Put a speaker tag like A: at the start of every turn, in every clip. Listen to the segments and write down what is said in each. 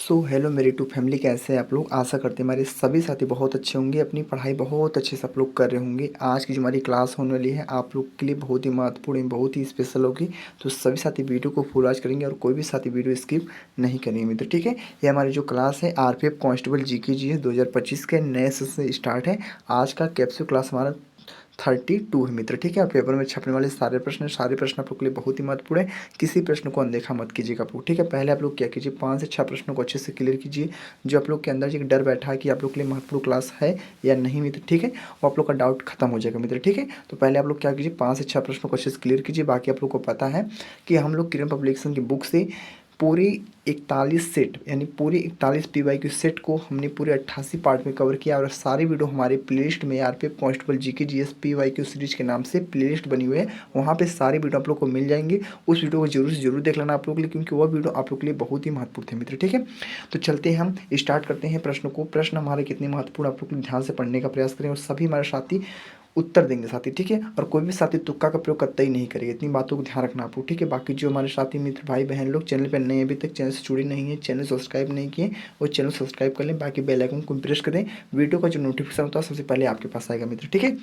A: So hello मेरी to family, कैसे हैं आप लोग। आशा करते हैं हमारे सभी साथी बहुत अच्छे होंगे, अपनी पढ़ाई बहुत अच्छे से आप लोग कर रहे होंगे। आज की जो हमारी क्लास होने वाली है आप लोग के लिए बहुत ही महत्वपूर्ण है, बहुत ही स्पेशल होगी। तो सभी साथी वीडियो को फुल वॉच करेंगे और कोई भी साथी वीडियो स्किप नहीं करेंगे मित्र, ठीक है। ये हमारी जो क्लास है आरपीएफ कांस्टेबल जीके जी है 2025 के नए से स्टार्ट है। आज का कैप्सूल क्लास हमारा 32 है मित्र, ठीक है। और पेपर में छपने वाले सारे प्रश्न आप लोग के लिए बहुत ही महत्वपूर्ण है। किसी प्रश्न को अनदेखा मत कीजिएगा आप लोग, ठीक है। पहले आप लोग क्या कीजिए, 5 से 6 प्रश्नों को अच्छे से क्लियर कीजिए। जो आप लोग के अंदर एक डर बैठा है कि आप लोग के लिए महत्वपूर्ण क्लास है या नहीं मित्र, ठीक है, वो आप लोग का डाउट खत्म हो जाएगा मित्र, ठीक है। तो पहले आप लोग क्या कीजिए, 5 से 6 प्रश्नों को अच्छे से क्लियर कीजिए। बाकी आप लोग को पता है कि हम लोग किरण पब्लिकेशन की बुक से पूरी 41 सेट यानी पूरी 41 पीवाईक्यू सेट को हमने पूरे 88 पार्ट में कवर किया। और सारी वीडियो हमारे प्लेलिस्ट में RPF constable GK GS PYQ series के नाम से प्लेलिस्ट बनी हुई है। वहाँ पे सारी वीडियो आप लोग को मिल जाएंगे। उस वीडियो को जरूर से जरूर देख लेना आप लोग के लिए, क्योंकि वह वीडियो आप लोग के लिए बहुत ही महत्वपूर्ण थे मित्र, ठीक है। तो चलते हैं, हम स्टार्ट करते हैं प्रश्न को। प्रश्न हमारे कितने महत्वपूर्ण आप लोग ध्यान से पढ़ने का प्रयास करें और सभी हमारे साथी उत्तर देंगे साथी, ठीक है। और कोई भी साथी तुक्का का प्रयोग करता ही नहीं करेगा, इतनी बातों को ध्यान रखना आपको, ठीक है। बाकी जो हमारे साथी मित्र भाई बहन लोग चैनल पर नए अभी तक चैनल से जुड़े नहीं है, चैनल सब्सक्राइब नहीं किए, वो चैनल सब्सक्राइब कर लें। बाकी बेल आइकन को प्रेस कर दें, वीडियो का जो नोटिफिकेशन होता है सबसे पहले आपके पास आएगा मित्र, ठीक है।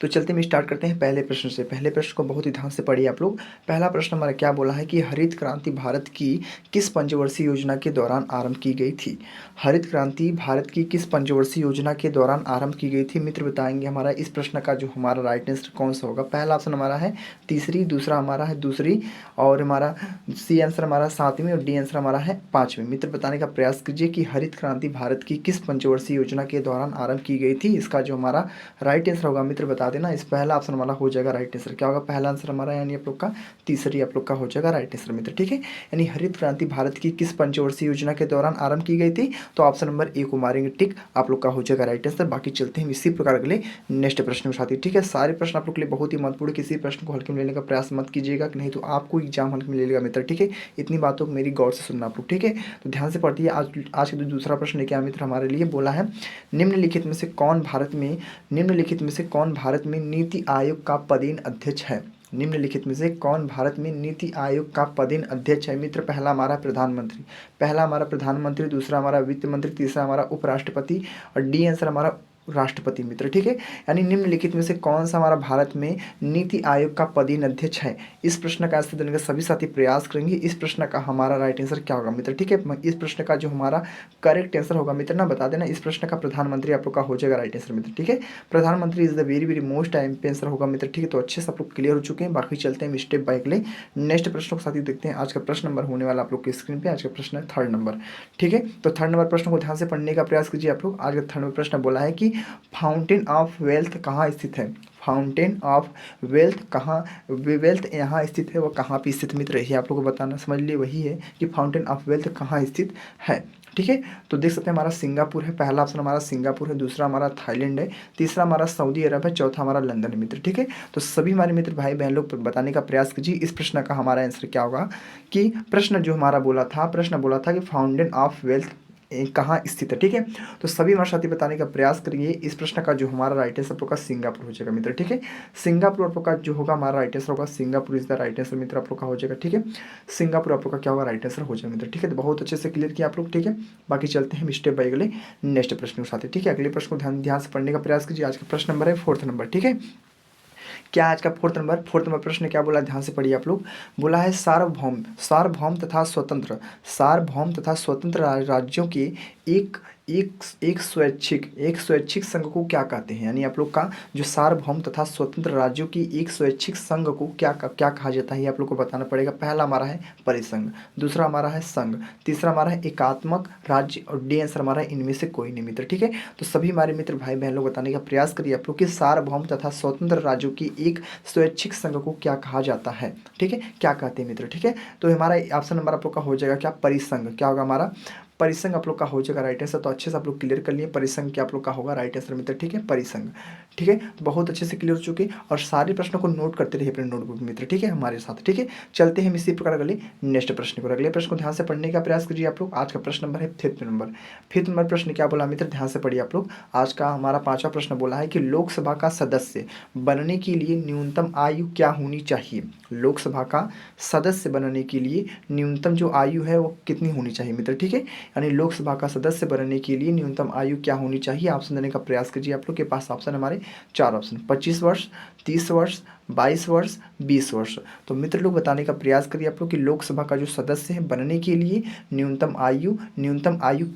A: तो चलते हम स्टार्ट करते हैं पहले प्रश्न से। पहले प्रश्न को बहुत ही ध्यान से पढ़िए आप लोग। पहला प्रश्न हमारा क्या बोला है कि हरित क्रांति भारत की किस पंचवर्षीय योजना के दौरान आरंभ की गई थी। हरित क्रांति भारत की किस पंचवर्षीय योजना के दौरान आरंभ की गई थी मित्र, बताएंगे। हमारा इस प्रश्न का जो हमारा राइट आंसर कौन सा होगा। पहला ऑप्शन हमारा है तीसरी, दूसरा हमारा है दूसरी, और हमारा सी आंसर हमारा 7वीं और डी आंसर हमारा है 5वीं। मित्र बताने का प्रयास कीजिए कि हरित क्रांति भारत की किस पंचवर्षीय योजना के दौरान आरंभ की गई थी। इसका जो हमारा राइट आंसर होगा मित्र बता देना। इस पहला ऑप्शन हमारा हो जाएगा राइट आंसर। क्या होगा पहला आंसर हमारा, यानी आप लोग का तीसरी आप लोग का हो जाएगा राइट आंसर मित्र, ठीक है। यानी हरित क्रांति भारत की किस पंचवर्षीय योजना के दौरान आरंभ की गई थी, तो ऑप्शन नंबर ए को मारेंगे टिक, आप लोग का हो जाएगा राइट आंसर। बाकी चलते हैं इसी प्रकार अगले नेक्स्ट प्रश्न के साथ ही, ठीक है। सारे प्रश्न आप लोग के लिए बहुत ही महत्वपूर्ण, किसी प्रश्न को हल्के में लेने का प्रयास मत कीजिएगा, नहीं तो आपको एग्जाम हल्के में ले लेगा मित्र, ठीक है। इतनी बातों को मेरी गौर से सुनना आप लोग, ठीक है। तो ध्यान से पढ़िए। आज का दूसरा प्रश्न लेके आया मित्र हमारे लिए, बोला है निम्नलिखित में से कौन भारत में नीति आयोग का पदेन अध्यक्ष है। निम्नलिखित में से कौन भारत में नीति आयोग का पदेन अध्यक्ष है मित्र। पहला हमारा प्रधानमंत्री, दूसरा हमारा वित्त मंत्री, तीसरा हमारा उपराष्ट्रपति और डी आंसर हमारा राष्ट्रपति मित्र, ठीक है। यानी निम्नलिखित में से कौन सा हमारा भारत में नीति आयोग का पदेन अध्यक्ष है। इस प्रश्न का आंसर देने का सभी साथी प्रयास करेंगे। इस प्रश्न का हमारा राइट आंसर क्या होगा मित्र, ठीक है। इस प्रश्न का जो हमारा करेक्ट आंसर होगा मित्र ना बता देना। इस प्रश्न का प्रधानमंत्री आप लोग का हो जाएगा राइट आंसर मित्र, ठीक है। प्रधानमंत्री is the very very most answer होगा मित्र, ठीक है। तो अच्छे से आप लोग क्लियर हो चुके हैं। बाकी चलते हैं स्टेप बाय अगले नेक्स्ट प्रश्न को साथी देखते हैं। आज का प्रश्न नंबर होने वाला आप लोग की स्क्रीन पे, आज का प्रश्न है 3rd नंबर, ठीक है। तो 3rd नंबर प्रश्न को ध्यान से पढ़ने का प्रयास कीजिए आप लोग। आज का 3rd नंबर प्रश्न बोला है कि फाउंटेन ऑफ वेल्थ कहाँ स्थित है। फाउंटेन ऑफ वेल्थ यहाँ स्थित है, वो कहाँ पे स्थित मित्र, यही आप लोग को बताना, समझ लिए वही है कि फाउंटेन ऑफ वेल्थ कहाँ स्थित है, ठीक है। तो देख सकते हैं हमारा सिंगापुर है, पहला ऑप्शन हमारा सिंगापुर है, दूसरा हमारा थाईलैंड है, तीसरा हमारा सऊदी अरब है, चौथा हमारा लंदन है मित्र, ठीक है। तो सभी हमारे मित्र भाई बहन लोग बताने का प्रयास कीजिए इस प्रश्न का हमारा आंसर क्या होगा। कि प्रश्न बोला था कि फाउंटेन ऑफ वेल्थ कहाँ स्थित है, ठीक है। तो सभी हमारे साथी बताने का प्रयास करिए। इस प्रश्न का जो हमारा राइट आंसर आपका सिंगापुर हो जाएगा मित्र, ठीक है। सिंगापुर आपका जो होगा हमारा राइट आंसर होगा, Singapore is the right answer मित्र आप लोग का हो जाएगा, ठीक है। सिंगापुर आप लोग का क्या होगा राइट आंसर हो जाएगा मित्र, ठीक है। तो बहुत अच्छे से क्लियर किया आप लोग, ठीक है। बाकी चलते हैं स्टेप बाय अगले नेक्स्ट प्रश्न के साथ, ठीक है। अगले प्रश्न को ध्यान से पढ़ने का प्रयास कीजिए। आज का प्रश्न नंबर है 4th नंबर, ठीक है। क्या आज का 4th नंबर प्रश्न क्या बोला, ध्यान से पढ़िए आप लोग। बोला है सार्वभौम तथा स्वतंत्र राज्यों के एक एक स्वैच्छिक संघ को क्या कहते हैं। यानी आप लोग का जो सार्वभौम तथा स्वतंत्र राज्यों की एक स्वैच्छिक संघ को क्या कहा जाता है, ये आप लोग को बताना पड़ेगा। पहला हमारा है परिसंघ, दूसरा हमारा है संघ, तीसरा हमारा है एकात्मक राज्य और डी आंसर हमारा इनमें से कोई नहीं मित्र, ठीक है। तो सभी हमारे मित्र भाई बहन लोग बताने का प्रयास करिए आप लोग कि सार्वभौम तथा स्वतंत्र राज्यों की एक स्वैच्छिक संघ को क्या कहा जाता है, ठीक है, क्या कहते हैं मित्र, ठीक है। तो हमारा ऑप्शन नंबर आप लोग का हो जाएगा क्या, परिसंघ। क्या होगा हमारा परिसंघ आप लोग का हो जाएगा राइट आंसर। तो अच्छे से आप लोग क्लियर कर लिए परिसंघ क्या आप लोग का होगा राइट आंसर मित्र, ठीक है, परिसंघ, ठीक है। तो बहुत अच्छे से क्लियर हो चुके और सारे प्रश्नों को नोट करते रहिए अपने नोटबुक में मित्र, ठीक है, हमारे साथ, ठीक है। चलते हैं हम इसी प्रकार अगले नेक्स्ट प्रश्न को। अगले प्रश्न को ध्यान से पढ़ने का प्रयास कीजिए आप लोग। आज का प्रश्न नंबर है फिफ्थ नंबर। फिफ्थ नंबर प्रश्न क्या बोला मित्र, ध्यान से पढ़िए आप लोग। आज का हमारा पांचवा प्रश्न बोला है कि लोकसभा का सदस्य बनने के लिए न्यूनतम आयु क्या होनी चाहिए। लोकसभा का सदस्य बनने के लिए न्यूनतम जो आयु है वो कितनी होनी चाहिए मित्र, ठीक है। यानी लोकसभा का सदस्य बनने के लिए न्यूनतम आयु क्या होनी चाहिए, ऑप्शन देने का प्रयास कीजिए। आप लोग के पास ऑप्शन हमारे चार ऑप्शन, 25 वर्ष, 30 वर्ष, 22 वर्ष, 20 वर्ष। तो मित्र लोग बताने का प्रयास करिए आप लोग कि लोकसभा का जो सदस्य है बनने के लिए न्यूनतम आयु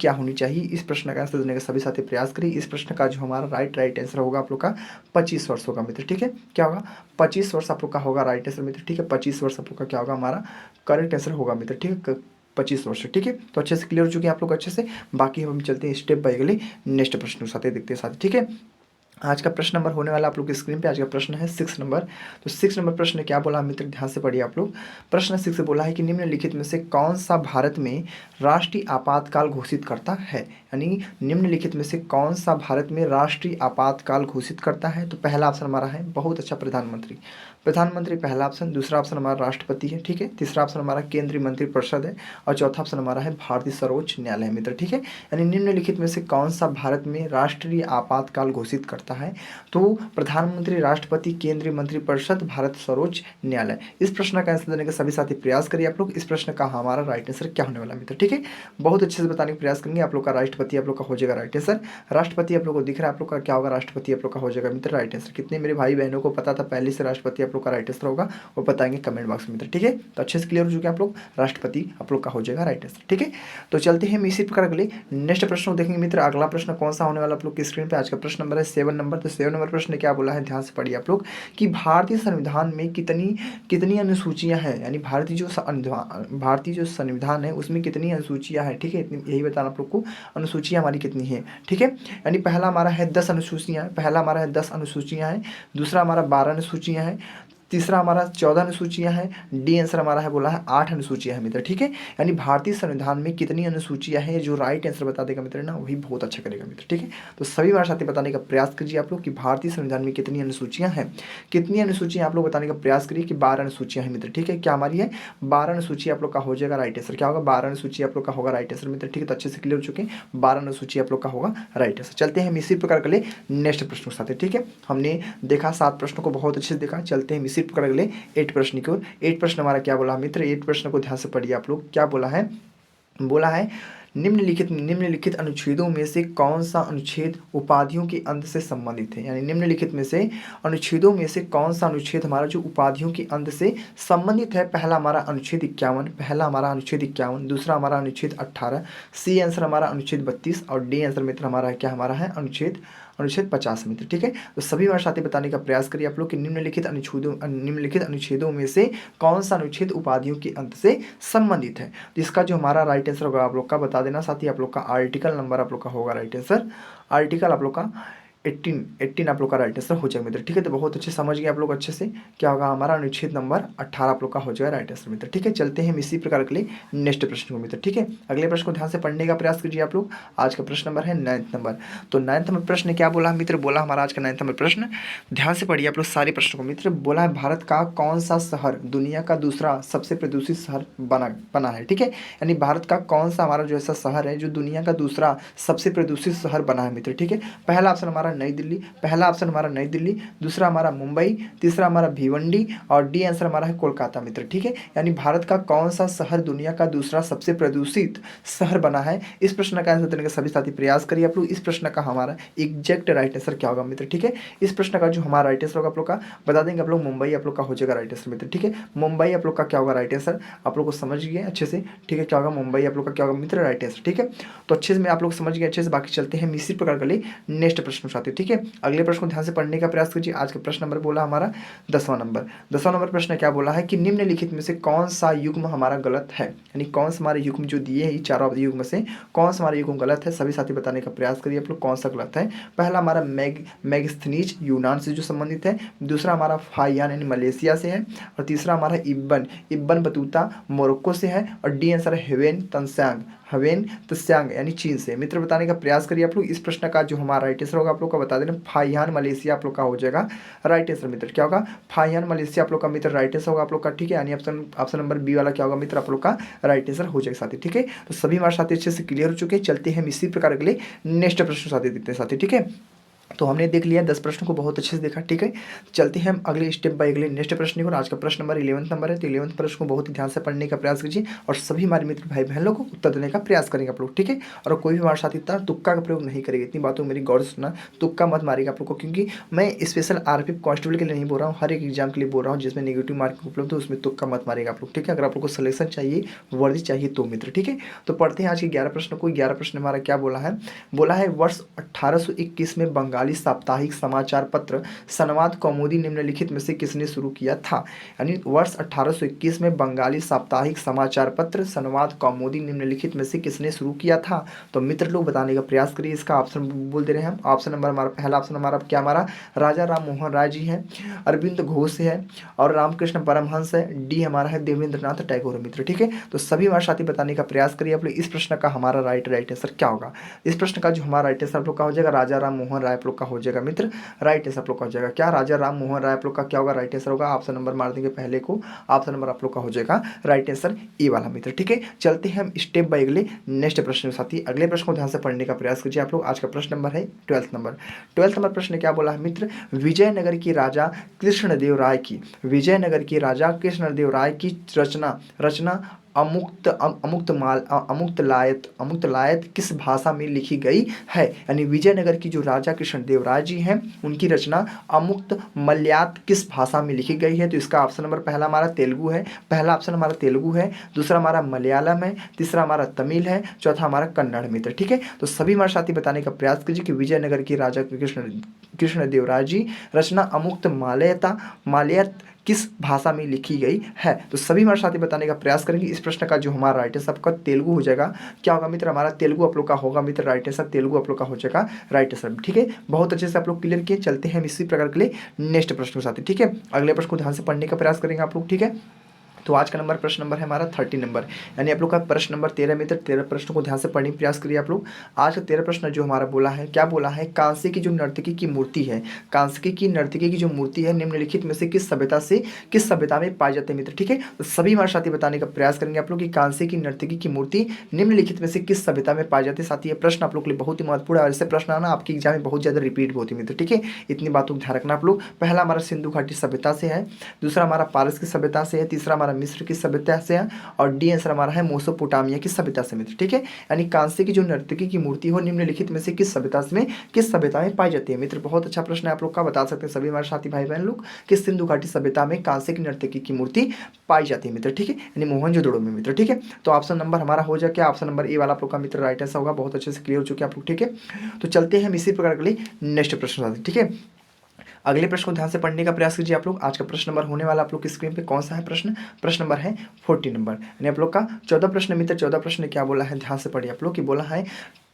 A: क्या होनी चाहिए। इस प्रश्न का आंसर देने का सभी साथी प्रयास करिए। इस प्रश्न का जो हमारा राइट आंसर होगा आप लोग का 25 वर्ष होगा मित्र, ठीक है। क्या होगा, 25 वर्ष आप लोग का होगा राइट आंसर मित्र, ठीक है। 25 वर्ष आप लोग का क्या होगा, हमारा करेक्ट आंसर होगा मित्र, ठीक है, 25 वर्ष, ठीक है। तो अच्छे से क्लियर हो चुके हैं आप लोग अच्छे से। बाकी हम चलते हैं स्टेप बाय अगले नेक्स्ट प्रश्न के साथ देखते हैं साथ, ठीक है। आज का प्रश्न नंबर होने वाला आप लोग की स्क्रीन पे। आज का प्रश्न है 6 नंबर। तो 6 नंबर प्रश्न क्या बोला मित्र, ध्यान से पढ़िए आप लोग। प्रश्न 6 से बोला है कि निम्नलिखित में से कौन सा भारत में राष्ट्रीय आपातकाल घोषित करता है। यानी निम्नलिखित में से कौन सा भारत में राष्ट्रीय आपातकाल घोषित करता है। तो पहला ऑप्शन हमारा है बहुत अच्छा प्रधानमंत्री, पहला ऑप्शन। दूसरा ऑप्शन हमारा राष्ट्रपति है, ठीक है। तीसरा ऑप्शन हमारा केंद्रीय मंत्रिपरिषद है और चौथा ऑप्शन हमारा है भारतीय सर्वोच्च न्यायालय मित्र, ठीक है। यानी निम्नलिखित में से कौन सा भारत में राष्ट्रीय आपातकाल घोषित करता है। तो प्रधानमंत्री, राष्ट्रपति, केंद्रीय मंत्रिपरिषद, भारत सर्वोच्च न्यायालय। इस प्रश्न का आंसर देने का सभी साथी प्रयास करिए आप लोग। इस प्रश्न का हमारा राइट आंसर क्या होने वाला मित्र, ठीक है। बहुत अच्छे से बताने का प्रयास करेंगे। आप लोग का राष्ट्रपति आप लोग का हो जाएगा राइट आंसर। राष्ट्रपति आप लोग को दिख रहा है, आप लोग का क्या होगा, राष्ट्रपति आप लोग का हो जाएगा मित्र राइट आंसर। कितने मेरे भाई बहनों को पता था पहले से राष्ट्रपति आप लोग का राइट आंसर होगा, वो बताएंगे कमेंट बॉक्स में मित्र, ठीक है। तो अच्छे से क्लियर हो चुके हैं आप लोग, राष्ट्रपति आप लोग का हो जाएगा राइट आंसर, ठीक है। तो चलते हैं हम इसी प्रकार अगले नेक्स्ट प्रश्न को देखेंगे मित्र। अगला प्रश्न कौन सा होने वाला आप लोग की स्क्रीन पे। आज का प्रश्न नंबर है 7 नंबर। तो 7 नंबर प्रश्न क्या बोला है, ध्यान से पढ़िए आप लोग कि भारतीय संविधान में कितनी अनुसूचियां हैं। यानी भारतीय जो संविधान है उसमें कितनी अनुसूचियां हैं, ठीक है। यही बताना आप लोग को, अनुसूचियां हमारी कितनी है, ठीक है। यानी पहला हमारा है 10 अनुसूचियां हैं, दूसरा हमारा 12 अनुसूचियां हैं, तीसरा हमारा 14 अनुसूचियां हैं, डी आंसर हमारा है बोला है 8 अनुसूचियां हैं मित्र, ठीक है। यानी भारतीय संविधान में कितनी अनुसूचियां हैं, जो राइट आंसर बता देगा मित्र ना वही बहुत अच्छा करेगा मित्र, ठीक है। तो सभी बार साथी बताने का प्रयास कीजिए आप लोग कि भारतीय संविधान में कितनी अनुसूचियां हैं। कितनी अनुसूचियां आप लोग बताने का प्रयास करिए कि 12 अनुसूचियां हैं मित्र, ठीक है। क्या हमारी है, 12 अनुसूची आप लोग का हो जाएगा राइट आंसर। क्या होगा, 12 अनुसूची आप लोग का होगा राइट आंसर मित्र, ठीक है। तो अच्छे से क्लियर हो चुके हैं, 12 अनुसूची आप लोग का होगा राइट आंसर। चलते हैं हम इसी प्रकार के लिए नेक्स्ट प्रश्न के साथ, ठीक है। हमने देखा 7 प्रश्नों को बहुत अच्छे से देखा। चलते हैं इसी प्रकार अगले 8 प्रश्न की ओर। 8 प्रश्न हमारा क्या बोला मित्र, 8 प्रश्न को ध्यान से पढ़िए आप लोग। क्या बोला है, निम्नलिखित अनुच्छेदों में से कौन सा अनुच्छेद उपाधियों के अंत से संबंधित है। यानी निम्नलिखित में से अनुच्छेदों में से कौन सा अनुच्छेद हमारा जो उपाधियों के अंत से संबंधित है। पहला हमारा अनुच्छेद 51, दूसरा हमारा अनुच्छेद 18, सी आंसर हमारा अनुच्छेद 32 और डी आंसर मित्र हमारा क्या हमारा है अनुच्छेद 50 मित्र, ठीक है। तो सभी बार साथी बताने का प्रयास करिए आप लोग कि निम्नलिखित अनुच्छेदों में से कौन सा अनुच्छेद उपाधियों के अंत से संबंधित है। तो इसका जो हमारा राइट आंसर होगा आप लोग का बता देना साथी, आप लोग का आर्टिकल नंबर आप लोग का होगा राइट आंसर। आर्टिकल आप लोग का 18 आप लोग का राइट आंसर हो जाएगा मित्र, ठीक है। तो बहुत अच्छे समझ गए आप लोग अच्छे से। क्या होगा, हमारा अनुच्छेद नंबर 18 आप लोग का हो जाएगा राइट आंसर मित्र, ठीक है। चलते हैं हम इसी प्रकार के लिए नेक्स्ट प्रश्न को मित्र, ठीक है। अगले प्रश्न को ध्यान से पढ़ने का प्रयास कीजिए आप लोग। आज का प्रश्न नंबर है 9 नंबर। तो 9 नंबर प्रश्न क्या बोला मित्र, बोला हमारा आज का 9 नंबर प्रश्न, ध्यान से पढ़िए आप लोग सारे प्रश्नों को मित्र। बोला है भारत का कौन सा शहर दुनिया का दूसरा सबसे प्रदूषित शहर बना है, ठीक है। यानी भारत का कौन सा हमारा जो ऐसा शहर है जो दुनिया का दूसरा सबसे प्रदूषित शहर बना है मित्र, ठीक है। पहला ऑप्शन हमारा नई दिल्ली, दूसरा हमारा मुंबई, तीसरा हमारा भिवंडी और डी आंसर हमारा है कोलकाता मित्र, ठीक है। यानी भारत का कौन सा शहर दुनिया का दूसरा सबसे प्रदूषित शहर बना है। इस प्रश्न का आंसर देने का सभी साथी प्रयास करिए आप लोग। इस प्रश्न का हमारा एग्जैक्ट राइट आंसर क्या होगा मित्र, ठीक है। इस प्रश्न का जो हमारा राइट आंसर होगा आप लोग का बता देंगे आप लोग, मुंबई आप लोग का हो जाएगा राइट आंसर मित्र, ठीक है। मुंबई आप लोग का क्या होगा राइट आंसर, आप लोग को समझ गए अच्छे से, ठीक है। क्या होगा, मुंबई आप लोग का क्या होगा मित्र राइट आंसर, ठीक है। तो अच्छे से मैं आप लोग समझ गए अच्छे से। बाकी चलते हैं इसी प्रकार के लिए नेक्स्ट प्रश्न साथी, ठीक है। अगले प्रश्न को ध्यान से पढ़ने का प्रयास कीजिए। आज का प्रश्न नंबर बोला हमारा 10वां नंबर प्रश्न क्या बोला है कि निम्नलिखित में से कौन सा युग्म हमारा गलत है। यानी कौन सा हमारे युग्म जो दिए हैं चारों युग्म से कौन सा हमारा युग्म गलत है। सभी साथी बताने का प्रयास करिए आप लोग कौन सा गलत है। पहला हमारा मैगस्थनीज यूनान से जो संबंधित है, दूसरा हमारा फाइयान यानी मलेशिया से है और तीसरा हमारा इब्बन बतूता मोरक्को से है और डी आंसर हेवेन तंस्यांग हवेन त्स्यांग यानी चीन से। मित्र बताने का प्रयास करिए आप लोग। इस प्रश्न का जो हमारा राइट आंसर होगा आप लोग का बता देना, फाइयान मलेशिया आप लोग का हो जाएगा राइट आंसर मित्र। क्या होगा? फाइयान मलेशिया आप लोग का मित्र राइट आंसर होगा आप लोग का, ठीक है। यानी ऑप्शन नंबर बी वाला क्या होगा मित्र आप लोग का राइट आंसर हो जाएगा साथी, ठीक है। तो सभी हमारे साथी अच्छे से क्लियर हो चुके हैं। चलते हैं हम इसी प्रकार अगले नेक्स्ट प्रश्न साथी देखते हैं साथी, ठीक है। तो हमने देख लिया 10 प्रश्नों को बहुत अच्छे से देखा, ठीक है। चलते हैं हम अगले स्टेप बाय अगले नेक्स्ट प्रश्न की ओर। आज का प्रश्न नंबर 11 नंबर है। तो 11 प्रश्न को बहुत ही ध्यान से पढ़ने का प्रयास कीजिए और सभी हमारे मित्र भाई बहन लोग को उत्तर देने का प्रयास करेंगे आप लोग, ठीक है। और कोई भी हमारे साथ इतना तुक्का का प्रयोग नहीं करेगा। इतनी बातों मेरी गौर से सुनना, तुक्का मत मारेगा आप लोग को, क्योंकि मैं स्पेशल आरपीएफ कांस्टेबल के लिए नहीं बोल रहा हूँ, हर एक एग्जाम के लिए बोल रहा हूँ जिसमें नेगेटिव मार्किंग उपलब्ध है उसमें तुक्का मत मारेगा आप लोग, ठीक है। अगर आप लोग को सिलेक्शन चाहिए, वर्दी चाहिए तो मित्र, ठीक है। तो पढ़ते हैं आज के 11 प्रश्न को। 11 प्रश्न हमारा क्या बोला है वर्ष 1821 में बंगाली साप्ताहिक समाचार पत्र संवाद कौमुदी निम्नलिखित में से किसने शुरू किया था। यानी वर्ष 1821 में बंगाली साप्ताहिक समाचार पत्र संवाद कौमुदी निम्नलिखित में से किसने शुरू किया था। तो मित्र लोग बताने का प्रयास करिए। इसका ऑप्शन बोल दे रहे हैं हम। ऑप्शन नंबर हमारा पहला ऑप्शन हमारा क्या हमारा राजा राम मोहन राय जी है, अरविंद घोष है और रामकृष्ण परमहंस है। डी हमारा है देवेंद्रनाथ टैगोर मित्र, ठीक है। तो सभी हमारे साथी बताने का प्रयास करिए आप लोग। इस प्रश्न का हमारा राइट आंसर क्या होगा। इस प्रश्न का जो हमारा राइट आंसर आप लोग का हो जाएगा राजा राम मोहन राय आप लोग का हो जाएगा मित्र राइट आंसर आप लोग का हो जाएगा। क्या राजा राम मोहन राय आप लोग का क्या होगा राइट आंसर होगा। ऑप्शन नंबर मार देंगे पहले को, ऑप्शन नंबर आप लोग का हो जाएगा राइट आंसर ए वाला मित्र, ठीक है। चलते हैं हम स्टेप बाय अगले नेक्स्ट प्रश्न साथी। अगले प्रश्न को ध्यान से पढ़ने का प्रयास कीजिए आप लोग। आज का प्रश्न नंबर है 12 नंबर। 12 नंबर प्रश्न क्या बोला है मित्र, विजयनगर की राजा कृष्णदेव राय की, विजयनगर की राजा कृष्णदेव राय की रचना अमुक्त लायत किस भाषा में लिखी गई है। यानी विजयनगर की जो राजा कृष्णदेव राय जी हैं उनकी रचना अमुक्त मलयात किस भाषा में लिखी गई है। तो इसका ऑप्शन नंबर पहला हमारा तेलुगु है, पहला ऑप्शन हमारा तेलुगु है, दूसरा हमारा मलयालम है, तीसरा हमारा तमिल है, चौथा हमारा कन्नड़ मित्र, ठीक है। तो सभी हमारे साथी बताने का प्रयास कीजिए कि विजयनगर की राजा कृष्णदेव राय जी रचना अमुक्त मालयत किस भाषा में लिखी गई है। तो सभी हमारे साथी बताने का प्रयास करेंगे। इस प्रश्न का जो हमारा राइट आंसर सबका तेलुगु हो जाएगा। क्या होगा मित्र हमारा तेलुगु आप लोग का होगा मित्र राइट आंसर, तेलुगु आप लोग का हो जाएगा राइट आंसर, ठीक है। बहुत अच्छे से आप लोग क्लियर किए। चलते हैं हम इसी प्रकार के लिए नेक्स्ट प्रश्न के साथ, ठीक है। अगले प्रश्न को ध्यान से पढ़ने का प्रयास करेंगे आप लोग, ठीक है। तो आज का प्रश्न नंबर है हमारा 30 नंबर, यानी आप लोग का प्रश्न नंबर 13 मित्र। 13 प्रश्न को ध्यान से पढ़ने का प्रयास करिए आप लोग। आज का 13 प्रश्न जो हमारा बोला है क्या बोला है, कांसे की जो नर्तकी की मूर्ति है, कांसे की नर्तकी की जो मूर्ति है निम्नलिखित में से किस सभ्यता में पाई जाती है मित्र, ठीक है। तो सभी हमारे साथी बताने का प्रयास करेंगे आप लोग कि कांसे की नर्तकी की मूर्ति निम्नलिखित में से किस सभ्यता में पाई जाती है। साथ ही ये प्रश्न आप लोग के लिए बहुत ही महत्वपूर्ण है और ऐसे प्रश्न आना आपके एग्जाम में बहुत ज्यादा रिपीट होती है मित्र, ठीक है। इतनी बातों को ध्यान रखना आप लोग। पहला हमारा सिंधु घाटी सभ्यता से है, दूसरा हमारा पारस की सभ्यता से है, तीसरा हमारा मिस्र की सभ्यता से है और डी आंसर हमारा है मेसोपोटामिया की सभ्यता से मित्र, ठीक है। यानी कांसे की जो नर्तकी की मूर्ति हो निम्नलिखित में से किस सभ्यता में पाई जाती है मित्र। बहुत अच्छा प्रश्न है आप लोग का, बता सकते हैं सभी हमारे साथी भाई बहन लोग कि सिंधु घाटी सभ्यता में कांसे की नर्तकी की मूर्ति पाई जाती है मित्र, ठीक है। यानी मोहनजोदड़ो में मित्र, ठीक है। तो ऑप्शन नंबर हमारा हो जाए क्या, ऑप्शन नंबर ए वाला आप लोग का मित्र राइट आंसर होगा। बहुत अच्छे से क्लियर हो चुके हैं आप लोग, ठीक है। तो चलते हैं हम इसी प्रकार के लिए नेक्स्ट प्रश्न, ठीक है। अगले प्रश्न को ध्यान से पढ़ने का प्रयास कीजिए आप लोग। आज का प्रश्न नंबर होने वाला आप लोग की स्क्रीन पे कौन सा है प्रश्न नंबर है 40 नंबर, यानी आप लोग का 14 प्रश्न मित्र। 14 प्रश्न क्या बोला है ध्यान से पढ़िए आप लोग कि बोला है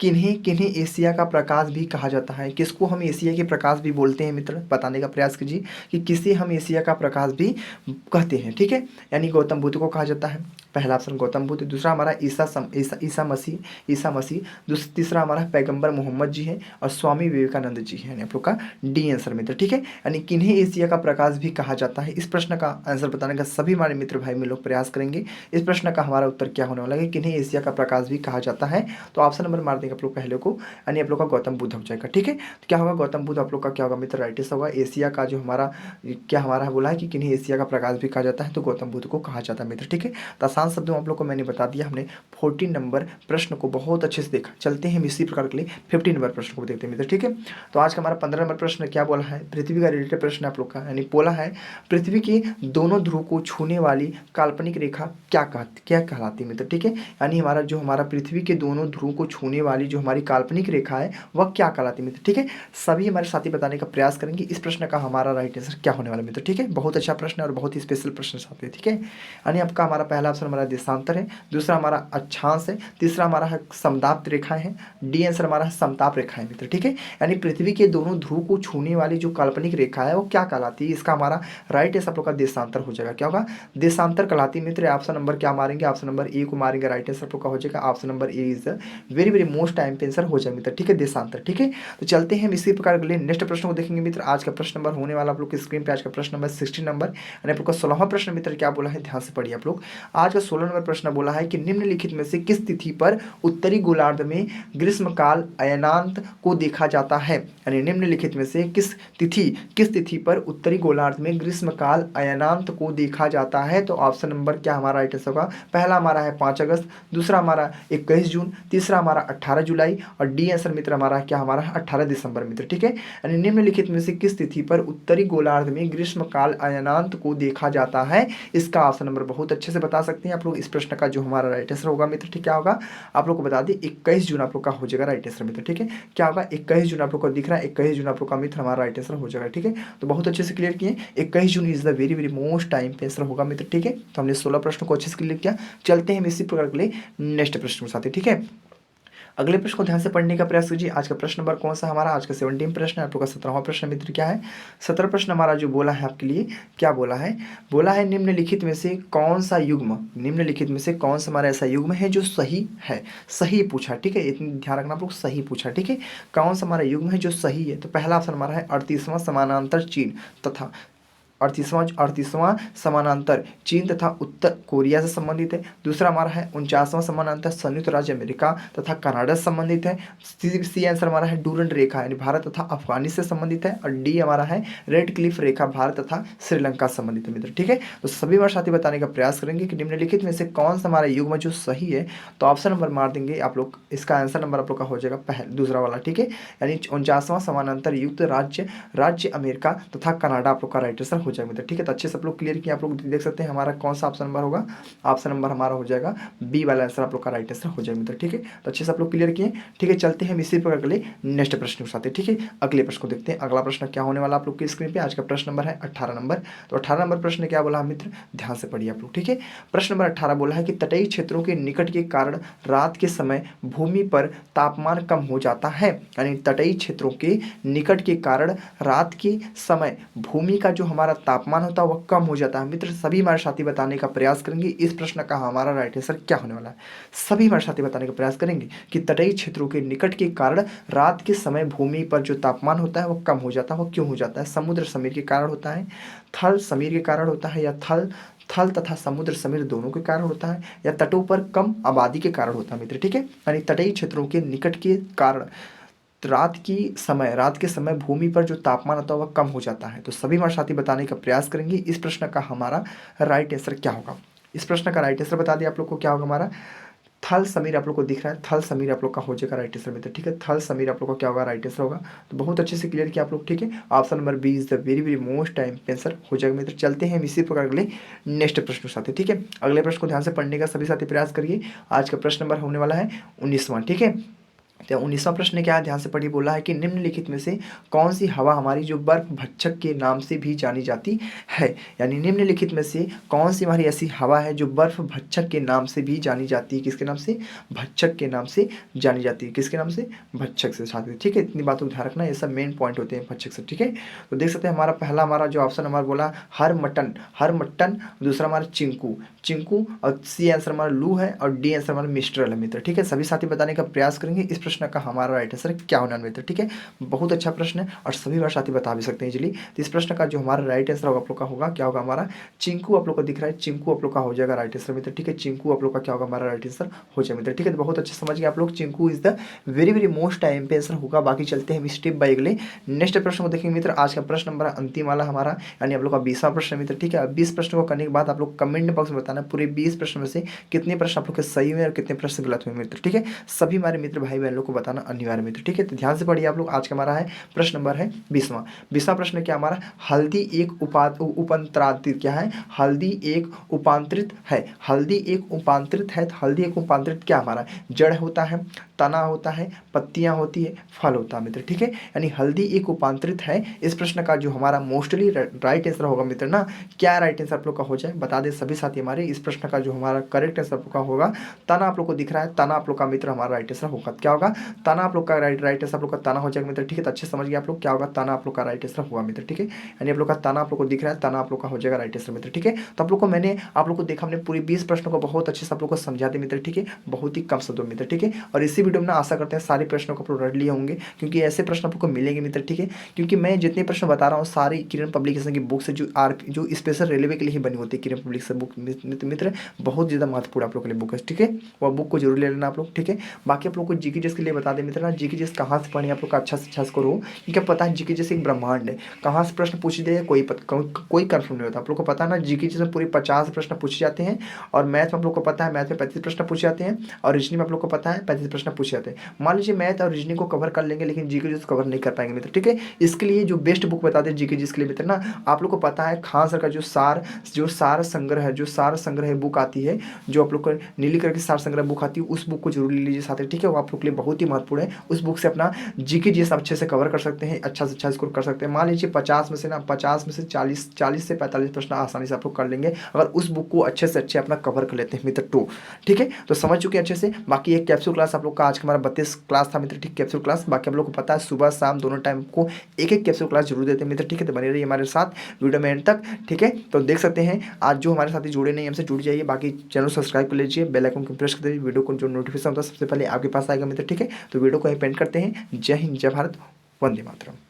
A: किन्हें एशिया का प्रकाश भी कहा जाता है। किसको हम एशिया के प्रकाश भी बोलते हैं मित्र, बताने का प्रयास कीजिए कि किसे हम एशिया का प्रकाश भी कहते हैं, ठीक है। यानी गौतम बुद्ध को कहा जाता है, पहला ऑप्शन गौतम बुद्ध, दूसरा हमारा ईसा मसीह, तीसरा हमारा पैगंबर मोहम्मद जी है और स्वामी विवेकानंद जी है, यानी आप लोग का डी आंसर मित्र, ठीक है। यानी किन्हें एशिया का प्रकाश भी कहा जाता है। इस प्रश्न का आंसर बताने का सभी हमारे मित्र भाई में लोग प्रयास करेंगे। इस प्रश्न का हमारा उत्तर क्या होने वाला है, किन्हें एशिया का प्रकाश भी कहा जाता है। तो ऑप्शन नंबर मार देंगे आप लोग पहले को, यानी आप लोग का गौतम बुद्ध हो जाएगा, ठीक है। तो क्या होगा गौतम बुद्ध आप लोग का क्या होगा मित्र राइट आंसर होगा। एशिया का जो हमारा क्या हमारा बोला है कि किन्हें एशिया का प्रकाश भी कहा जाता है, तो गौतम बुद्ध को कहा जाता है मित्र, ठीक है। तो आसान शब्दों आप लोग को मैंने बता दिया। हमने 14 नंबर प्रश्न को बहुत अच्छे से देखा। चलते हैं हम इसी प्रकार के लिए 15 नंबर प्रश्न को देखते हैं मित्र, ठीक है। तो आज का हमारा 15 नंबर प्रश्न क्या बोला है, पृथ्वी का रिलेटेड प्रश्न आप लोग का, यानी बोला है पृथ्वी के दोनों ध्रुव को छूने वाली काल्पनिक रेखा क्या कहलाती है मित्र, ठीक है। यानी हमारा पृथ्वी के दोनों ध्रुव को छूने वाली वाली जो हमारी काल्पनिक रेखा है वह क्या कहलाती है मित्र, ठीक है। सभी हमारे साथी बताने का प्रयास करेंगे इस प्रश्न का हमारा राइट आंसर क्या होने वाला मित्र, ठीक है। बहुत अच्छा प्रश्न है और बहुत ही स्पेशल प्रश्न साथी, ठीक है। यानी आपका हमारा पहला ऑप्शन हमारा देशांतर है, दूसरा हमारा अक्षांश है, तीसरा हमारा है समताप रेखाएं हैं, डी आंसर हमारा है समताप रेखाएं मित्र, ठीक है। यानी पृथ्वी के दोनों ध्रुव को छूने वाली जो काल्पनिक रेखा है वो क्या कहलाती है, इसका हमारा राइट आंसर आप लोग का देशांतर हो जाएगा। क्या होगा, देशांतर कहलाती है मित्र। ऑप्शन नंबर क्या मारेंगे, ऑप्शन नंबर ए को मारेंगे, राइट आंसर आप लोग का हो जाएगा option number A is the very very most time पे आंसर हो जाएगा मित्र, ठीक है, देशांतर, ठीक है। तो चलते हैं हम इसी प्रकार के लिए नेक्स्ट प्रश्न को देखेंगे मित्र। आज का प्रश्न नंबर होने वाला आप लोग की स्क्रीन पे आज का प्रश्न नंबर 16 नंबर यानी आप लोग का 16वां प्रश्न मित्र क्या बोला है, ध्यान से पढ़िए आप लोग। आज का 16 नंबर प्रश्न बोला है कि निम्नलिखित में से किस तिथि पर उत्तरी गोलार्ध में ग्रीष्मकाल अयनांत को देखा जाता है। यानी निम्नलिखित में से किस तिथि पर उत्तरी गोलार्ध में ग्रीष्मकाल अयनांत को देखा जाता है। तो ऑप्शन नंबर क्या हमारा राइट आंसर होगा, पहला हमारा है 5 अगस्त, दूसरा हमारा 21 जून, तीसरा हमारा 18 जुलाई और डी आंसर मित्र हमारा क्या हमारा 18 दिसंबर मित्र, ठीक है। यानी निम्नलिखित में से किस तिथि पर उत्तरी गोलार्ध में ग्रीष्मकाल अयनांत को देखा जाता है, इसका ऑप्शन नंबर बहुत अच्छे से बता सकते हैं आप लोग। इस प्रश्न का जो हमारा राइट आंसर होगा मित्र, ठीक क्या होगा, आप लोग को बता दें 21 जून आप लोग का हो जाएगा राइट आंसर मित्र, ठीक है। क्या होगा, 21 जून आप लोग को दिख रहा है, 21 जून आप लोग का मित्र हमारा राइट आंसर हो जाएगा, ठीक है। तो बहुत अच्छे से क्लियर किए, 21 June is the very very most time पे आंसर होगा मित्र, ठीक है। तो हमने 16 प्रश्न को अच्छे से क्लियर किया। चलते हैं इसी प्रकार के लिए नेक्स्ट प्रश्न के साथ, ठीक है। अगले प्रश्न को ध्यान से पढ़ने का प्रयास कीजिए। आज का प्रश्न नंबर कौन सा हमारा, आज का 17 प्रश्न है, आप लोग का 17वां प्रश्न मित्र क्या है। 17 प्रश्न हमारा जो बोला है आपके लिए क्या बोला है निम्नलिखित में से कौन सा युग्म, निम्नलिखित में से कौन सा हमारा ऐसा युग्म है जो सही है, सही पूछा, ठीक है। इतनी ध्यान रखना आप लोग, सही पूछा, ठीक है। कौन सा हमारा युग्म है जो सही है। तो पहला ऑप्शन हमारा है 38वां समानांतर चीन तथा 38वां समानांतर चीन तथा उत्तर कोरिया से संबंधित है। दूसरा हमारा है 49वां समानांतर संयुक्त राज्य अमेरिका तथा कनाडा से संबंधित है। सी आंसर हमारा है डूरंड रेखा यानी भारत तथा अफगानिस्तान से संबंधित है। और डी हमारा है रेड क्लिफ रेखा भारत तथा श्रीलंका से संबंधित है मित्र, ठीक है। तो सभी हमारे साथी बताने का प्रयास करेंगे कि निम्नलिखित में से कौन सा हमारा युग्म जो सही है। तो ऑप्शन नंबर मार देंगे आप लोग, इसका आंसर नंबर आप लोग का हो जाएगा पहला दूसरा वाला, ठीक है। यानी 49वां समानांतर युक्त राज्य अमेरिका तथा कनाडा आप लोग का राइट आंसर हो जाएगा मित्र, ठीक है। तो अच्छे से आप लोग क्लियर किया, आप लोग देख सकते हैं हमारा कौन सा ऑप्शन नंबर होगा। ऑप्शन नंबर हमारा हो जाएगा बी वाला आंसर आप लोग का राइट आंसर हो जाएगा मित्र, ठीक है। तो अच्छे से आप लोग क्लियर किए, ठीक है। चलते हैं हम इसी प्रकार के लिए नेक्स्ट प्रश्न के साथ, ठीक है। अगले प्रश्न को देखते हैं। अगला प्रश्न क्या होने वाला आप लोग की स्क्रीन पे, आज का प्रश्न नंबर है 18 नंबर। तो 18 नंबर प्रश्न क्या बोला मित्र, ध्यान से पढ़िए आप लोग, ठीक है। प्रश्न नंबर 18 बोला है कि तटीय क्षेत्रों के निकट के कारण रात के समय भूमि पर तापमान कम हो जाता है। यानी तटीय क्षेत्रों के निकट के कारण रात के समय भूमि का जो हमारा तापमान होता है वह कम हो जाता है मित्र। सभी हमारे साथी बताने का प्रयास करेंगे इस प्रश्न का हमारा राइट आंसर क्या होने वाला है। सभी हमारे साथी बताने का प्रयास करेंगे कि तटीय क्षेत्रों के निकट के कारण रात के समय भूमि पर जो तापमान होता है वह कम हो जाता है। वह क्यों हो जाता है, समुद्र समीर के कारण होता है, थल समीर के कारण होता है, या थल तथा समुद्र समीर दोनों के कारण होता है, या तटों पर कम आबादी के कारण होता है मित्र, ठीक है। यानी तटीय क्षेत्रों के निकट के कारण रात के समय भूमि पर जो तापमान होता है वह कम हो जाता है। तो सभी हमारे साथी बताने का प्रयास करेंगे इस प्रश्न का हमारा राइट आंसर क्या होगा। इस प्रश्न का राइट आंसर बता दिया आप लोग को क्या होगा हमारा, थल समीर आप लोग को दिख रहा है, थल समीर आप लोग का हो जाएगा राइट आंसर मित्र, ठीक है। थल समीर आप लोग का क्या होगा, राइट आंसर होगा। तो बहुत अच्छे से क्लियर किया आप लोग, ठीक है। Option number B is the very very most time answer हो जाएगा मित्र। चलते हैं हम इसी प्रकार के लिए नेक्स्ट प्रश्न के साथ, ठीक है। अगले प्रश्न को ध्यान से पढ़ने का सभी साथी प्रयास करिए। आज का प्रश्न नंबर होने वाला है 19वां, ठीक है। तो 19वां प्रश्न क्या है, ध्यान से पढ़िए। बोला है कि निम्नलिखित में से कौन सी हवा हमारी जो बर्फ भक्षक के नाम से भी जानी जाती है। यानी निम्नलिखित में से कौन सी हमारी ऐसी हवा है जो बर्फ भक्षक के नाम से भी जानी जाती है। किसके नाम से, भक्षक के नाम से जानी जाती है। किसके नाम से, भक्षक से साथ, ठीक है। इतनी बातों को ध्यान रखना, ये सब मेन पॉइंट होते हैं भक्षक से, ठीक है। तो देख सकते हैं हमारा पहला हमारा जो ऑप्शन हमारा बोला हर मट्टन, दूसरा हमारा चिंकू और सी आंसर हमारा लू है और डी आंसर हमारा मिस्ट्रल है मित्र, ठीक है। सभी साथी बताने का प्रयास करेंगे इस प्रश्न का हमारा राइट आंसर क्या होना है मित्र, ठीक है। बहुत अच्छा प्रश्न है और सभी बार साथी बता भी सकते हैं इजीली। तो इस प्रश्न का जो हमारा राइट आंसर होगा आप लोग का होगा क्या होगा हमारा चिंकू आप लोग को दिख रहा है, चिंकू आप लोग का हो जाएगा राइट आंसर मित्र, ठीक है। चिंकू आप लोग का क्या होगा हमारा राइट आंसर हो जाएगा मित्र, ठीक है। तो बहुत अच्छे समझ गए आप लोग, Chinku is the very very most time पे आंसर होगा। बाकी चलते हैं स्टेप बाय अगले नेक्स्ट प्रश्न को देखेंगे मित्र। आज का प्रश्न नंबर अंतिम वाला हमारा यानी आप लोग का 20वां प्रश्न मित्र, ठीक है। 20 प्रश्न को करने के बाद आप लोग कमेंट बॉक्स में बताना पूरे 20 प्रश्न में से कितने प्रश्न आप लोग के सही हुए और कितने प्रश्न गलत हुए मित्र, ठीक है। सभी हमारे मित्र भाई बहन लोग को बताना अनिवार्य मित्र, ठीक है। तो ध्यान से पढ़िए आप लोग। आज का हमारा है प्रश्न नंबर है 20वां प्रश्न क्या हमारा, हल्दी एक उपांतरित क्या है, हल्दी एक उपांतरित है, हल्दी एक उपांतरित है। तो हल्दी एक उपांतरित क्या हमारा, जड़ होता है, तना होता है, पत्तियां होती है, फल होता है मित्र, ठीक है। यानी हल्दी एक उपांतरित है। इस प्रश्न का जो हमारा मोस्टली राइट आंसर होगा मित्र ना, क्या राइट आंसर आप लोग का हो जाए बता दे सभी साथी हमारे। इस प्रश्न का जो हमारा करेक्ट आंसर आप लोग का होगा, तना आप लोग को दिख रहा है, तना आप लोग का मित्र हमारा राइट आंसर होगा। क्या होगा, तना आप लोग का राइट आंसर आप लोग का तना हो जाएगा मित्र, ठीक है। तो अच्छे समझ गए आप लोग, क्या होगा, तना आप लोग का राइट आंसर होगा मित्र, ठीक है। यानी आप लोग का तना आप लोग को दिख रहा है, तना आप लोग का हो जाएगा राइट आंसर मित्र, ठीक है। तो आप लोग को मैंने आप लोग को देखा, हमने पूरी 20 प्रश्नों को बहुत अच्छे से आप लोग को समझा दिया मित्र, ठीक है। बहुत ही कम शब्दों मित्र, ठीक है। और इसी वीडियो में ना आशा करते हैं सारे प्रश्नों को आप लोग रट लिए होंगे, क्योंकि ऐसे प्रश्न आपको मिलेंगे मित्र, ठीक है। क्योंकि मैं जितने प्रश्न बता रहा हूँ सारी किरण पब्लिकेशन की बुक से जो स्पेशल रेलवे के लिए ही बनी होती है किरण पब्लिकेशन बुक मित्र, बहुत ज़्यादा महत्वपूर्ण आप लोग के लिए बुक है, ठीक है। वह बुक को जरूर ले लेना आप लोग, ठीक है। बाकी आप लोग को जीके के लिए बता दें मित्र ना, जीके कहाँ से पढ़े आप लोग का अच्छा से अच्छा स्कोर हो, क्योंकि पता है जीके एक ब्रह्मांड है, कहाँ से प्रश्न पूछ दिए कोई कंफर्म नहीं होता। आप लोग को पता है ना, जीके में पूरे 50 प्रश्न पूछे जाते हैं, और मैथ में आप लोग को पता है मैथ में 35 प्रश्न पूछे जाते हैं, और रीजनिंग में आप लोग को पता है 35 प्रश्न पूछे जाते हैं। मान लीजिए मैथ और रीजनिंग को कवर कर लेंगे, लेकिन जीके कवर नहीं कर पाएंगे मित्र, ठीक है। इसके लिए जो बेस्ट बुक बता दें जीके के लिए मित्र ना, आप लोग को पता है खान सर का जो सार संग्रह बुक आती है, जो आप लोग को नीली कलर की सार संग्रह बुक आती है, उस बुक को जरूर ले लीजिए साथ, ठीक है। वो आप लोग के लिए बहुत ही महत्वपूर्ण है। उस बुक से अपना जीके जीएस अच्छे से कवर कर सकते हैं, अच्छा से अच्छा स्कोर कर सकते हैं। मान लीजिए 50 में से 40 से 45 प्रश्न आसानी से आप लोग कर लेंगे, अगर उस बुक को अच्छे से अच्छे अपना कवर कर लेते हैं मित्र टू, ठीक है। तो समझ चुके हैं अच्छे से। बाकी एक कैप्सूल क्लास आप लोग का आज का हमारा 32 क्लास था मित्र, ठीक, कैप्सूल क्लास। बाकी आप लोग को पता है सुबह शाम दोनों टाइम को एक एक कैप्सूल क्लास जरूर देते हैं मित्र, ठीक है। तो बने रहिए हमारे साथ वीडियो में एंड तक, ठीक है। तो देख सकते हैं आज जो हमारे साथी जुड़े नहीं हमसे जुड़ जाइए, बाकी चैनल सब्सक्राइब कर लीजिए, बेल आइकन को प्रेस कर दीजिए, वीडियो को जो नोटिफिकेशन होता है सबसे पहले आपके पास आएगा मित्र, ठीक है। तो वीडियो को पेंट करते हैं। जय हिंद, जय भारत, वंदे मातरम।